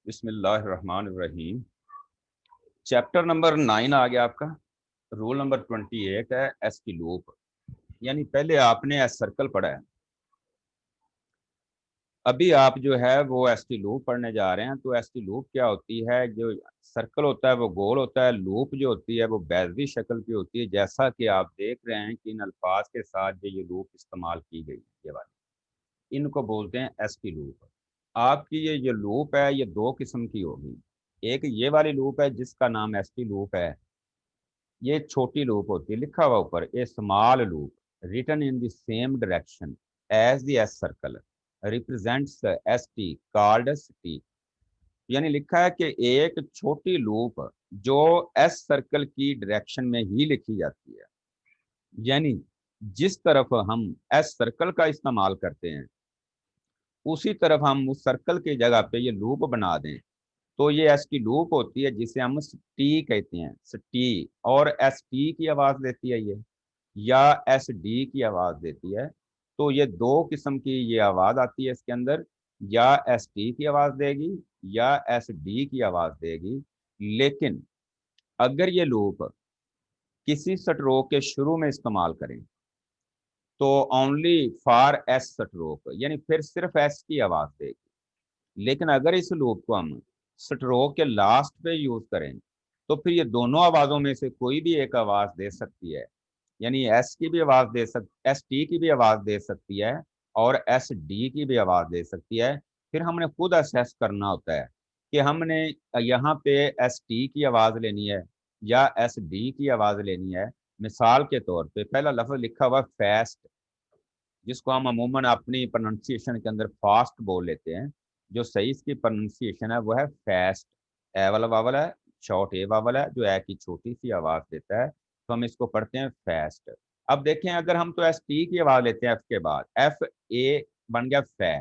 बिस्मिल्लाहिर्रहमानिर्रहीम। Chapter number 9 आ गया आपका। रूल नंबर 28 है एस की लूप। यानी पहले आपने एस सर्कल पढ़ा है, अभी आप जो है वो एस की लूप पढ़ने जा रहे हैं। तो एस की लूप क्या होती है? जो सर्कल होता है वो गोल होता है, लूप जो होती है वो बैजवी शक्ल की होती है। जैसा कि आप देख रहे हैं कि इन अल्फाज के साथ जो ये लूप इस्तेमाल की गई है, ये वाली, इनको बोलते हैं एस की लूप। आपकी ये लूप है, ये दो किस्म की होगी। एक ये वाली लूप है जिसका नाम एस की लूप है। ये छोटी लूप होती है, लिखा हुआ ऊपर a small loop written in the same direction as the S circle represents S T called S T. यानी लिखा है कि एक छोटी लूप जो एस सर्कल की डायरेक्शन में ही लिखी जाती है। यानी जिस तरफ हम एस सर्कल का इस्तेमाल करते हैं उसी तरफ हम उस सर्कल की जगह पे ये लूप बना दें तो ये एस की लूप होती है, जिसे हम टी कहते हैं, टी। और एस टी की आवाज देती है ये, या एस डी की आवाज देती है। तो ये दो किस्म की ये आवाज आती है इसके अंदर, या एस टी की आवाज देगी या एस डी की आवाज देगी। लेकिन अगर ये लूप किसी स्ट्रोक के शुरू में इस्तेमाल करें तो ओनली फॉर एस स्ट्रोक, यानी फिर सिर्फ एस की आवाज देगी। लेकिन अगर इस लूप को हम स्ट्रोक के लास्ट पे यूज करें तो फिर ये दोनों आवाजों में से कोई भी एक आवाज दे सकती है। यानी एस की भी आवाज दे सक एस टी की भी आवाज दे सकती है और एस डी की भी आवाज दे सकती है। फिर हमने खुद असेस करना होता है कि हमने यहाँ पे एस टी की आवाज लेनी है या एस डी की आवाज लेनी है। मिसाल के तौर पे पहला लफ्ज लिखा हुआ फास्ट, जिसको हम अमूमन अपनी प्रोनाउंसिएशन के अंदर फास्ट बोल लेते हैं। जो सही इसकी प्रोनाउंसिएशन है वो है फास्ट। ए वाला वावल है, शॉर्ट ए वावल है जो ए की छोटी सी आवाज देता है, तो हम इसको पढ़ते हैं फास्ट। अब देखें, अगर हम तो एस टी की आवाज लेते हैं एफ के बाद, एफ ए बन गया फै।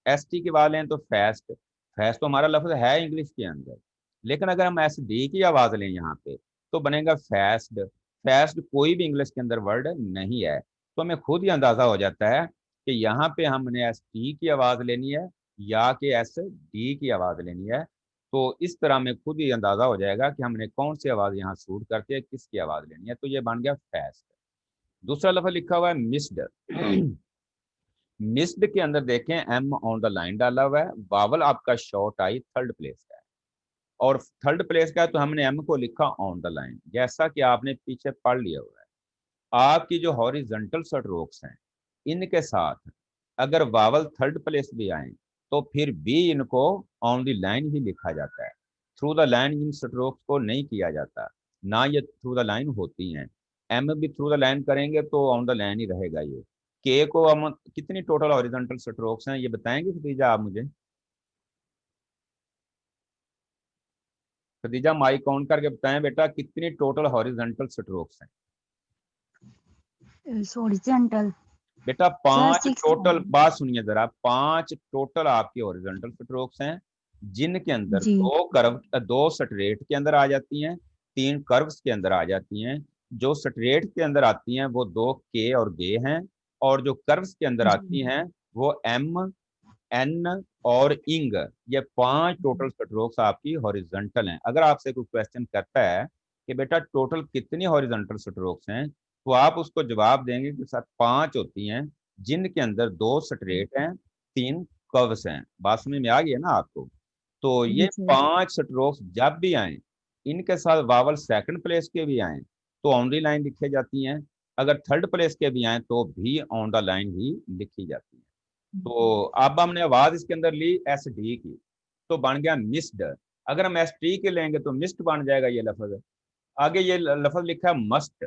एस टी की आवाज लें तो फास्ट। फास्ट तो हमारा लफ्ज है इंग्लिश के अंदर, लेकिन अगर हम एस डी की आवाज लें यहाँ पे तो बनेगा फास्ट। फास्ट कोई भी इंग्लिश के अंदर वर्ड नहीं है। तो हमें खुद ही अंदाजा हो जाता है कि यहाँ पे हमने एस टी की आवाज लेनी है या कि एस डी की आवाज लेनी है। तो इस तरह में खुद ही अंदाजा हो जाएगा कि हमने कौन सी आवाज यहाँ सूट करती है, किसकी आवाज लेनी है। तो ये बन गया फास्ट। दूसरा लफ्ज लिखा हुआ है मिस्ड। मिस्ड के अंदर देखें एम ऑन द लाइन डाला हुआ है, वावल आपका शॉर्ट आई थर्ड प्लेस का है और थर्ड प्लेस का है, तो हमने एम को लिखा ऑन द लाइन, जैसा कि आपने पीछे पढ़ लिया हुआ है। आपकी जो हॉरिजॉन्टल स्ट्रोक्स हैं इनके साथ अगर वावल थर्ड प्लेस भी आए तो फिर भी इनको ऑन द लाइन ही लिखा जाता है। Through the line in strokes को नहीं किया जाता, ना ये थ्रू द लाइन होती हैं। एम भी थ्रू द लाइन करेंगे तो ऑन द लाइन ही रहेगा ये। के को हम कितनी टोटल हॉरिजॉन्टल स्ट्रोक्स हैं ये बताएंगे खदीजा आप मुझे? खदीजा माइक काउंट करके बताएं बेटा, कितनी टोटल हॉरिजॉन्टल स्ट्रोक्स हैं? हॉरिजॉन्टल बेटा सर पांच 6 टोटल, बात सुनिए जरा, पांच टोटल आपकी हॉरिजॉन्टल स्ट्रोक्स हैं जिनके अंदर जी। दो कर्व, दो स्ट्रेट के अंदर आ जाती हैं, तीन कर्व्स के अंदर आ जाती हैं। जो स्ट्रेट के अंदर आती हैं वो दो के और गे हैं, और जो कर्व्स के अंदर जी। आती हैं वो एम, एन और इंग। ये पांच टोटल स्ट्रोक्स आपकी हॉरिजॉन्टल हैं। अगर आपसे कोई क्वेश्चन करता है कि बेटा टोटल कितनी हॉरिजॉन्टल स्ट्रोक्स हैं, तो आप उसको जवाब देंगे कि सर पांच होती हैं, जिनके अंदर दो स्ट्रेट हैं, तीन कर्व्स हैं। बात समझ में आ गई है ना आपको? तो जी ये सर। पांच स्ट्रोक्स जब भी आए, इनके साथ वावल सेकंड प्लेस के भी आए तो ऑन द लाइन लिखी जाती हैं। अगर थर्ड प्लेस के भी आए तो भी ऑन द लाइन ही लिखी जाती है। तो अब हमने आवाज इसके अंदर ली एस डी की, तो बन गया मिस्ड। अगर हम एस टी के लेंगे तो मिस्ट बन जाएगा ये लफ्ज। आगे ये लफ्ज लिखा है मस्ट,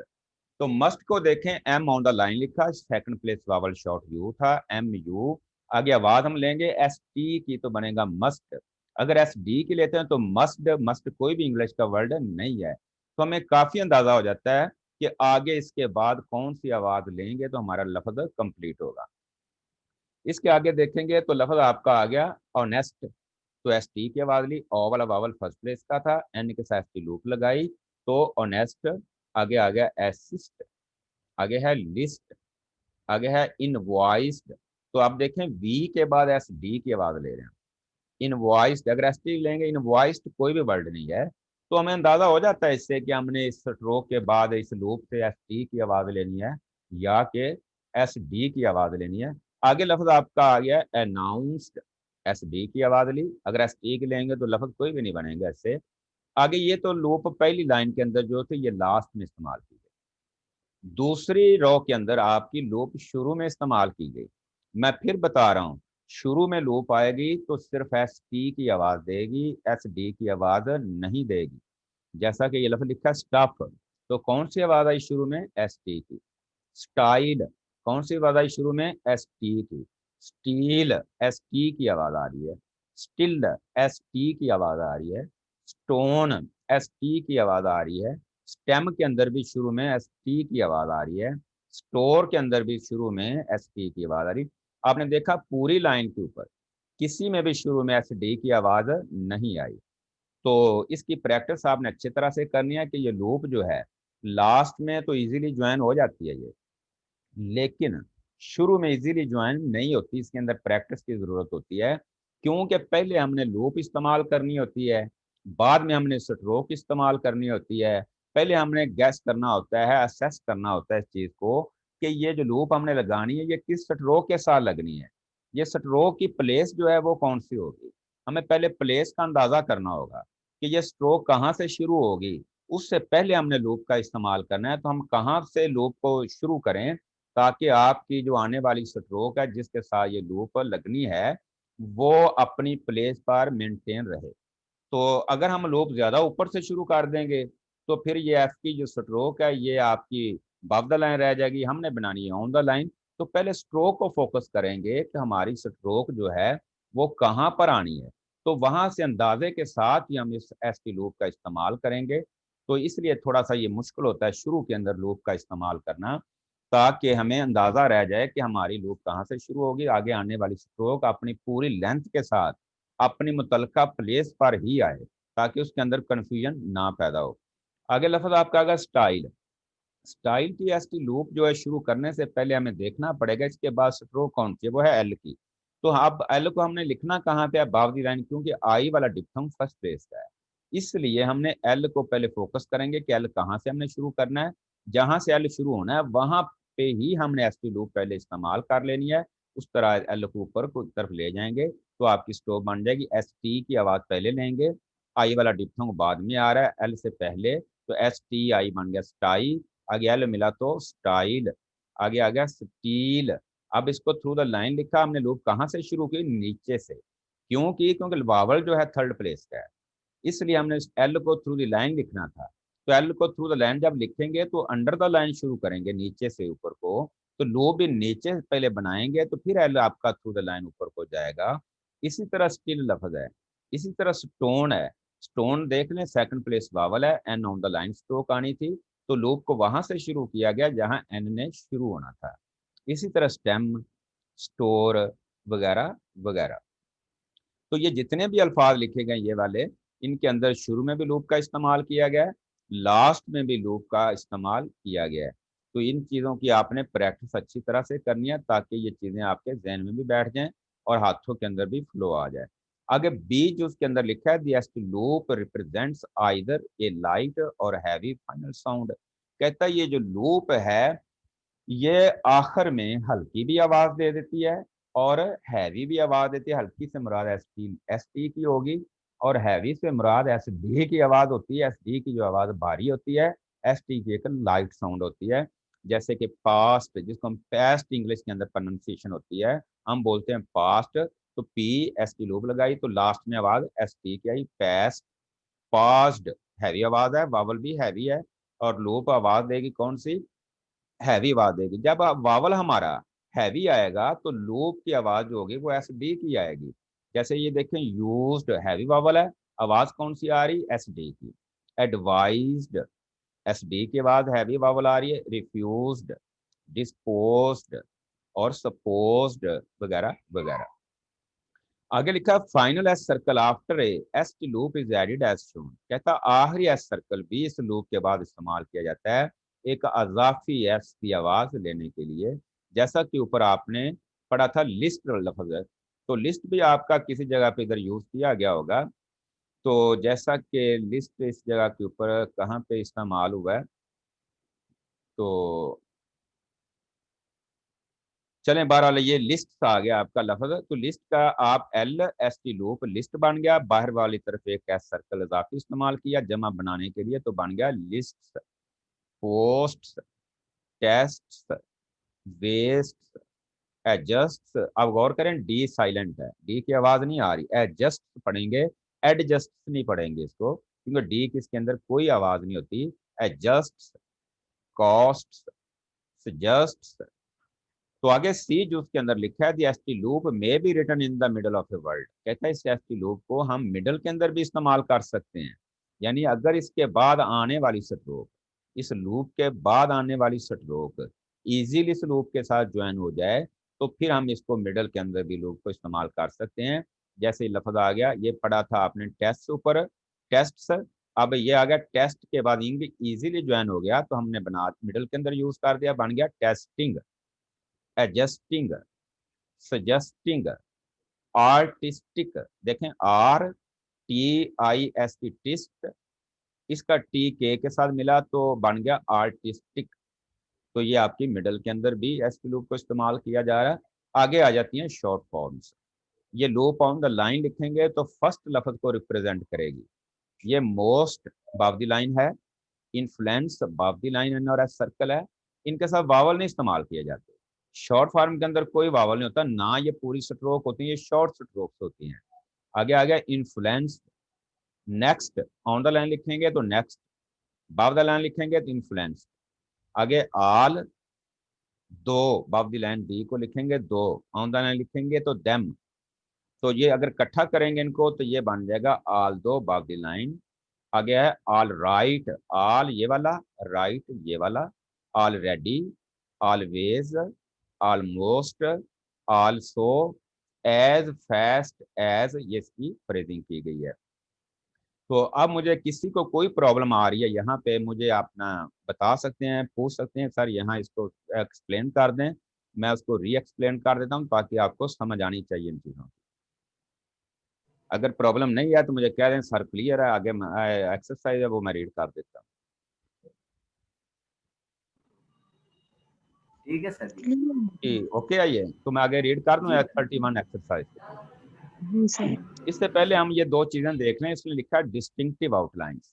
तो मस्ट को देखें, एम ऑन द लाइन लिखा, second place vowel short you था, एम यू। आगे आवाज हम लेंगे एस टी की तो बनेगा मस्ट। अगर एस डी की लेते हैं तो मस्ट, मस्ट कोई भी इंग्लिश का वर्ड नहीं है। तो हमें काफी अंदाजा हो जाता है कि आगे इसके बाद कौन सी आवाज लेंगे तो हमारा लफ्ज कंप्लीट होगा। इसके आगे देखेंगे तो लफ्ज आपका आ गया ऑनेस्ट। तो एस टी की आवाज ली, ओ वाला वावल फर्स्ट प्लेस का था, एन के साथ की लूप लगाई तो ऑनेस्ट। आगे आ गया एसिस्ट, आगे है लिस्ट, आगे है इनवॉइस्ड। तो आप देखें वी के बाद एस डी की आवाज ले रहे हैं। इनवॉइस्ड, अगर एसटी लेंगे, इनवॉइस्ड कोई भी वर्ड नहीं है, तो हमें अंदाजा हो जाता है इससे कि हमने इस स्ट्रोक के बाद इस लूप से एस टी की आवाज लेनी है या कि एस डी की आवाज लेनी है। आगे लफ्ज आपका आ गया अनाउंस्ड, एस डी की आवाज ली, अगर एस टी की लेंगे तो लफ्ज कोई भी नहीं बनेंगे ऐसे। आगे ये तो लूप पहली लाइन के अंदर जो थे ये लास्ट में इस्तेमाल की गई, दूसरी रो के अंदर आपकी लूप शुरू में इस्तेमाल की गई। मैं फिर बता रहा हूं, शुरू में लूप आएगी तो सिर्फ एस टी की आवाज देगी, एस डी की आवाज नहीं देगी। जैसा कि ये लफ्ज लिखा है स्टफ, तो कौन सी आवाज आई शुरू में, एस टी की। स्टाइल, कौन सी आवाज आई शुरू में, एस टी की। स्टील, एस टी की आवाज आ रही है। स्टिल्ड, एस टी की आवाज आ रही है। स्टोन, एस टी की आवाज आ रही है। स्टेम के अंदर भी शुरू में एस टी की आवाज आ रही है। स्टोर के अंदर भी शुरू में एस टी की आवाज आ रही। आपने देखा पूरी लाइन के ऊपर किसी में भी शुरू में एस डी की आवाज नहीं आई। तो इसकी प्रैक्टिस आपने अच्छी तरह से करनी है कि ये लूप जो है लास्ट में तो इजीली ज्वाइन हो जाती है ये, लेकिन शुरू में इजीली ज्वाइन नहीं होती, इसके अंदर प्रैक्टिस की जरूरत होती है। क्योंकि पहले हमने लूप इस्तेमाल करनी होती है, बाद में हमने स्ट्रोक इस्तेमाल करनी होती है। पहले हमने गैस करना होता है, असेस करना होता है इस चीज को कि ये जो लूप हमने लगानी है ये किस स्ट्रोक के साथ लगनी है, ये स्ट्रोक की प्लेस जो है वो कौन सी होगी। हमें पहले प्लेस का अंदाजा करना होगा कि ये स्ट्रोक कहाँ से शुरू होगी, उससे पहले हमने लूप का इस्तेमाल करना है। तो हम कहाँ से लूप को शुरू करें ताकि आपकी जो आने वाली स्ट्रोक है जिसके साथ ये लूप लगनी है वो अपनी प्लेस पर मेंटेन रहे। तो अगर हम लूप ज्यादा ऊपर से शुरू कर देंगे तो फिर ये एफ की जो स्ट्रोक है ये आपकी above द लाइन रह जाएगी, हमने बनानी है ऑन द लाइन। तो पहले स्ट्रोक को फोकस करेंगे कि हमारी स्ट्रोक जो है वो कहाँ पर आनी है, तो वहां से अंदाजे के साथ ही हम इस एस टी लूप का इस्तेमाल करेंगे। तो इसलिए थोड़ा सा ये मुश्किल होता है शुरू के अंदर लूप का इस्तेमाल करना, ताकि हमें अंदाजा रह जाए कि हमारी लूप कहाँ से शुरू होगी, आगे आने वाली स्ट्रोक अपनी पूरी लेंथ के साथ अपनी मुतलका प्लेस पर ही आए, ताकि उसके अंदर कंफ्यूजन ना पैदा हो। आगे लफ्ज आपका आगा स्टाइल। स्टाइल की एस टी लूप जो है शुरू करने से पहले हमें देखना पड़ेगा इसके बाद स्ट्रोक कौन सी है, वो है एल की। तो अब एल को हमने लिखना कहाँ पे है, बावरी लाइन, क्योंकि आई वाला डिप्थंग फर्स्ट प्लेस का है। इसलिए हमने एल को पहले फोकस करेंगे कि एल कहाँ से हमने शुरू करना है, जहां से एल शुरू होना है वहां पे ही हमने एस टी लूप पहले इस्तेमाल कर लेनी है। उस तरह एल को ऊपर को तरफ ले जाएंगे तो आपकी स्ट्रोक बन जाएगी। एस टी की आवाज पहले लेंगे, आई वाला डिप्थंग बाद में आ रहा है एल से पहले, तो एस टी आई बन गया स्टाई। आगे एल मिला तो स्टाइल, आगे आ गया स्टील। अब इसको थ्रू द लाइन लिखा हमने, लूप कहाँ से शुरू की, नीचे से। क्योंकि वावल जो है थर्ड प्लेस का है, इसलिए हमने एल को थ्रू द लाइन लिखना था। तो एल को थ्रू द लाइन जब लिखेंगे तो अंडर द लाइन शुरू करेंगे नीचे से ऊपर को, तो लूप भी नीचे पहले बनाएंगे तो फिर एल आपका थ्रू द लाइन ऊपर को जाएगा। इसी तरह स्टील लफ्ज है, इसी तरह स्टोन है। स्टोन देख लें सेकंड प्लेस वावल है, N on the line stroke आनी थी, तो लूप को वहां से शुरू किया गया जहां एन ने शुरू होना था। इसी तरह स्टेम, स्टोर वगैरह वगैरह। तो ये जितने भी अल्फाज लिखे गए ये वाले, इनके अंदर शुरू में भी लूप का इस्तेमाल किया गया है, लास्ट में भी लूप का इस्तेमाल किया गया है। तो इन चीज़ों की आपने प्रैक्टिस अच्छी तरह से करनी है ताकि ये चीज़ें आपके जहन में भी बैठ जाएं और हाथों के अंदर भी फ्लो आ जाए। आगे बी जो उसके अंदर लिखा है, दी एस्ट लूप रिप्रेजेंट्स आइदर ए लाइट और हैवी फाइनल साउंड। कहता है ये जो लूप है ये आखिर में हल्की भी आवाज दे देती है और हैवी भी आवाज देती है। हल्की से मुराद एस टी की होगी और हैवी से मुराद एस डी की आवाज होती है। एस डी की जो आवाज भारी होती है, एस टी की एक लाइट साउंड होती है। जैसे कि पास्ट, जिसको हम पास्ट इंग्लिश के अंदर प्रोनाउंसिएशन होती है, हम बोलते हैं पास्ट, तो पी एस की लूप लगाई तो लास्ट में आवाज एस टी की आई, पास्ट। पास्ड हैवी आवाज है, वावल भी हैवी है, और लूप आवाज देगी कौन सी, हैवी आवाज देगी। जब वावल हमारा हैवी आएगा तो लूप की आवाज जो होगी वो एस डी की आएगी। जैसे ये देखें यूज्ड हैवी वावल है, आवाज कौन सी आ रही, एस डी की। एडवाइज्ड, एस डी की आवाज हैवी वावल आ रही है। रिफ्यूज्ड, डिस्पोज्ड और सपोज्ड वगैरह वगैरह। आगे लिखा final S circle after a S T loop is added as shown. कहता आखिरी एस सर्कल भी इस लूप के बाद इस्तेमाल किया जाता है एक अजाफी एस की आवाज लेने के लिए। जैसा कि ऊपर आपने पढ़ा था लिस्ट लफ्ज है, तो लिस्ट भी आपका किसी जगह पे इधर यूज किया गया होगा। तो जैसा कि लिस्ट इस जगह के ऊपर कहाँ पे इस्तेमाल हुआ है, तो चलें बहरहाल ये लिस्ट आ गया आपका लफ्ज। तो लिस्ट का आप L S T loop list बन गया, बाहर वाली तरफ एक एस सर्कल इजाफी इस्तेमाल किया जमा बनाने के लिए, तो बन गया list, post, test, west, adjust. अब गौर करें डी साइलेंट है, डी की आवाज नहीं आ रही, एडजस्ट पढ़ेंगे, एडजस्ट नहीं पढ़ेंगे इसको, क्योंकि डी की इसके अंदर कोई आवाज नहीं होती। Adjust, cost, suggest. तो आगे सी जो उसके अंदर लिखा है the S T loop may be written in the middle of a word, कहता है इस एस टी लूप को हम मिडल के अंदर भी इस्तेमाल कर सकते हैं। यानी अगर इसके बाद आने वाली स्ट्रोक, इस लूप के बाद आने वाली स्ट्रोक इजीली इस लूप के साथ ज्वाइन हो जाए, तो फिर हम इसको मिडल के अंदर भी लूप को इस्तेमाल कर सकते हैं। जैसे लफ्ज आ गया, ये पढ़ा था आपने टेस्ट ऊपर, टेस्ट। अब ये आ गया टेस्ट के बाद इंग इजीली ज्वाइन हो गया, तो हमने बना मिडल के अंदर यूज कर दिया, बन गया टेस्टिंग, एडजस्टिंग, सजेस्टिंग, आर्टिस्टिक। देखें R T I S T टिस्ट, इसका टी के साथ मिला तो बन गया आर्टिस्टिक। तो ये आपकी मिडल के अंदर भी एस टी लूप को इस्तेमाल किया जा रहा है। आगे आ जाती हैं शॉर्ट फॉर्म्स। ये लूप ऑन द लाइन लिखेंगे तो फर्स्ट लफ्ज को रिप्रेजेंट करेगी। ये मोस्ट बाब द लाइन है, इन्फ्लुएंस बाब द लाइन और एस सर्कल है। इनके साथ वावल नहीं इस्तेमाल किए जाते। शॉर्ट फॉर्म के अंदर कोई वावल नहीं होता, ना ये पूरी स्ट्रोक होती है, ये शॉर्ट स्ट्रोक्स होती हैं। आगे आ गया influence. Next on the line लिखेंगे तो नेक्स्ट, बाब द लाइन लिखेंगे तो इन्फ्लुएंस। आगे आल, दो बाब द लाइन दी को लिखेंगे, दो ऑन द लाइन लिखेंगे तो देम। तो ये अगर इकट्ठा करेंगे इनको तो ये बन जाएगा आल दो बाब द लाइन। आगे है ऑल राइट, ऑल ये वाला, राइट ये वाला, already, always, almost, also, as fast as, ये इसकी फ्रेजिंग की गई है। तो अब मुझे किसी को कोई प्रॉब्लम आ रही है यहाँ पे, मुझे अपना बता सकते हैं, पूछ सकते हैं सर यहाँ इसको एक्सप्लेन कर दें, मैं उसको री एक्सप्लेन कर देता हूँ ताकि आपको समझ आनी चाहिए इन चीज़ों की। अगर प्रॉब्लम नहीं है तो मुझे कह दें सर क्लियर है, आगे एक्सरसाइज है वो मैं रीड कर देता हूँ। ठीक है सर जी। ओके आइए, तो मैं आगे रीड कर दूं 31 एक्सरसाइज। इससे पहले हम ये दो चीजें देख लें। इसमें लिखा है डिस्टिंक्टिव आउटलाइंस।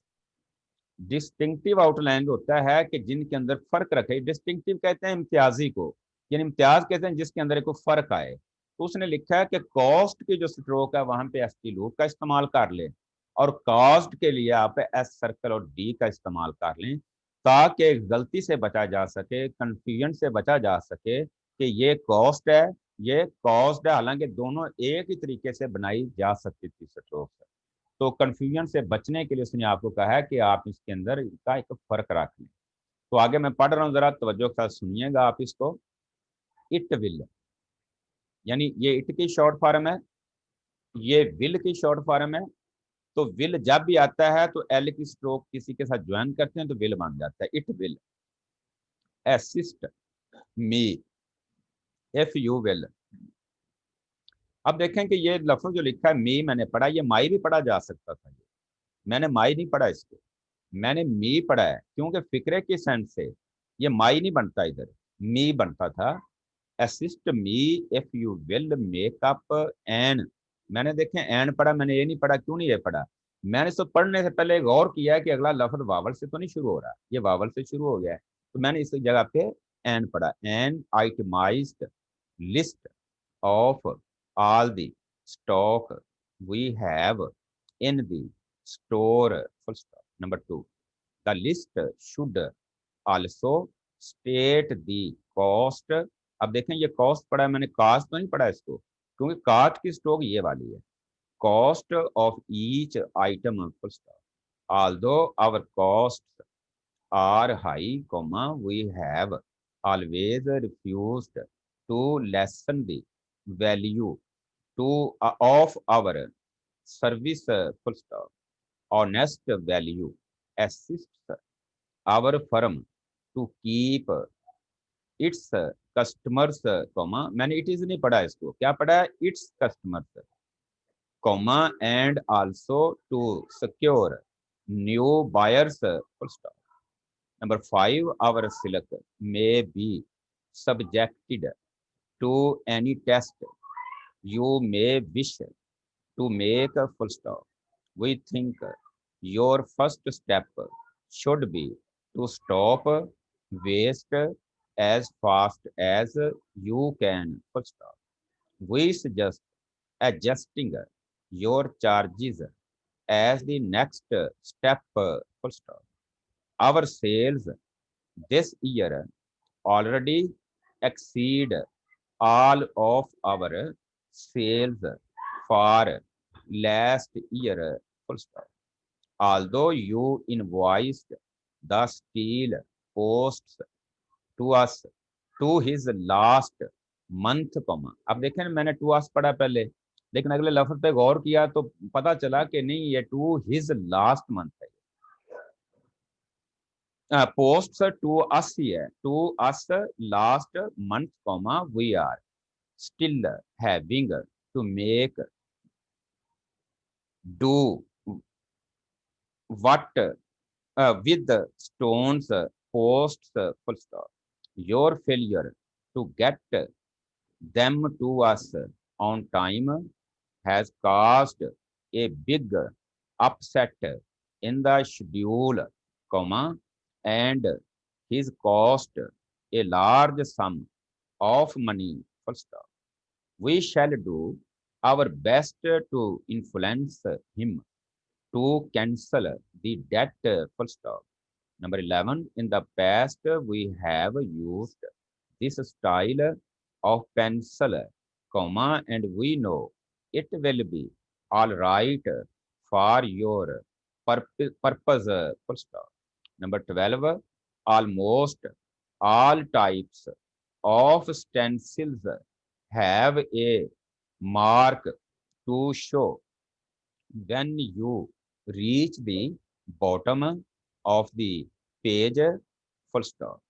डिस्टिंक्टिव आउटलाइन होता है कि जिनके अंदर फर्क रखे। डिस्टिंक्टिव कहते हैं इम्तियाजी को, यानी इम्तियाज कहते हैं जिसके अंदर एक फर्क आए। तो उसने लिखा है कि कॉस्ट की जो स्ट्रोक है वहां पे एस टी लूप का इस्तेमाल कर ले, और कॉस्ट के लिए आप एस सर्कल और डी का इस्तेमाल कर लें, ताकि गलती से बचा जा सके, कंफ्यूजन से बचा जा सके कि ये कॉस्ट है, ये कॉस्ट है, हालांकि दोनों एक ही तरीके से बनाई जा सकती थी स्ट्रोक से। तो कंफ्यूजन से बचने के लिए उसने आपको कहा है कि आप इसके अंदर इसका एक फर्क रख लें। तो आगे मैं पढ़ रहा हूँ, जरा तवज्जो के साथ सुनिएगा आप इसको। इट विल, यानी ये इट की शॉर्ट फॉर्म है, ये विल की शॉर्ट फॉर्म है। तो विल जब भी आता है तो एल की स्ट्रोक किसी के साथ ज्वाइन करते हैं तो विल बन जाता है। It will assist me if you will. अब देखें कि ये लफ्ज जो लिखा है मी मैंने पढ़ा, ये माई भी पढ़ा जा सकता था। ये मैंने माई नहीं पढ़ा इसको, मैंने मी पढ़ा है, क्योंकि फिक्रे के सेंस से ये माई नहीं बनता, इधर मी बनता था। Assist me if you will make up an. मैंने देखे एन पढ़ा, मैंने ये नहीं पढ़ा। क्यों नहीं ये पढ़ा? मैंने इसको पढ़ने से पहले गौर किया कि अगला लफ्ज वावल से तो नहीं शुरू हो रहा, ये वावल से शुरू हो गया है, तो मैंने इस जगह पे एन पढ़ा। An itemised list of all the stock we have in the store, full stop. Number 2, the list should also state the cost। अब देखें ये कॉस्ट पढ़ा है मैंने, कास्ट तो नहीं पढ़ा इसको, क्योंकि कास्ट की स्टॉक ये वाली है। Cost of each item, full stop. although our costs are high, comma, we have always refused to lessen the value to of our service, full stop. Honest value assists our firm to keep its customers comma, मैंने it is नहीं पढ़ा, इसको क्या पढ़ा है, it's customers comma and also to secure new buyers full stop. Number 5, our silk may be subjected to any test you may wish to make a full stop. We think your first step should be to stop waste as fast as you can. Full stop. We suggest adjusting your charges as the next step. Full stop. Our sales this year already exceed all of our sales for last year. Full stop. Although you invoiced the steel posts to us to his last month, comma, अब देखें मैंने to us पढ़ा पहले, लेकिन अगले लफ्ज पे गौर किया तो पता चला कि नहीं, ये टू हिज लास्ट मंथ है। पोस्ट टू अस ही है, to us last month comma we are still having to make do what with the stones posts full stop. Your failure to get them to us on time has caused a big upset in the schedule, comma, and has cost a large sum of money, full stop. We shall do our best to influence him to cancel the debt, full stop. Number 11, in the past we have used this style of pencil, comma, and we know it will be all right for your purpose, full stop. Number 12, almost all types of stencils have a mark to show when you reach the bottom of the page, full stop.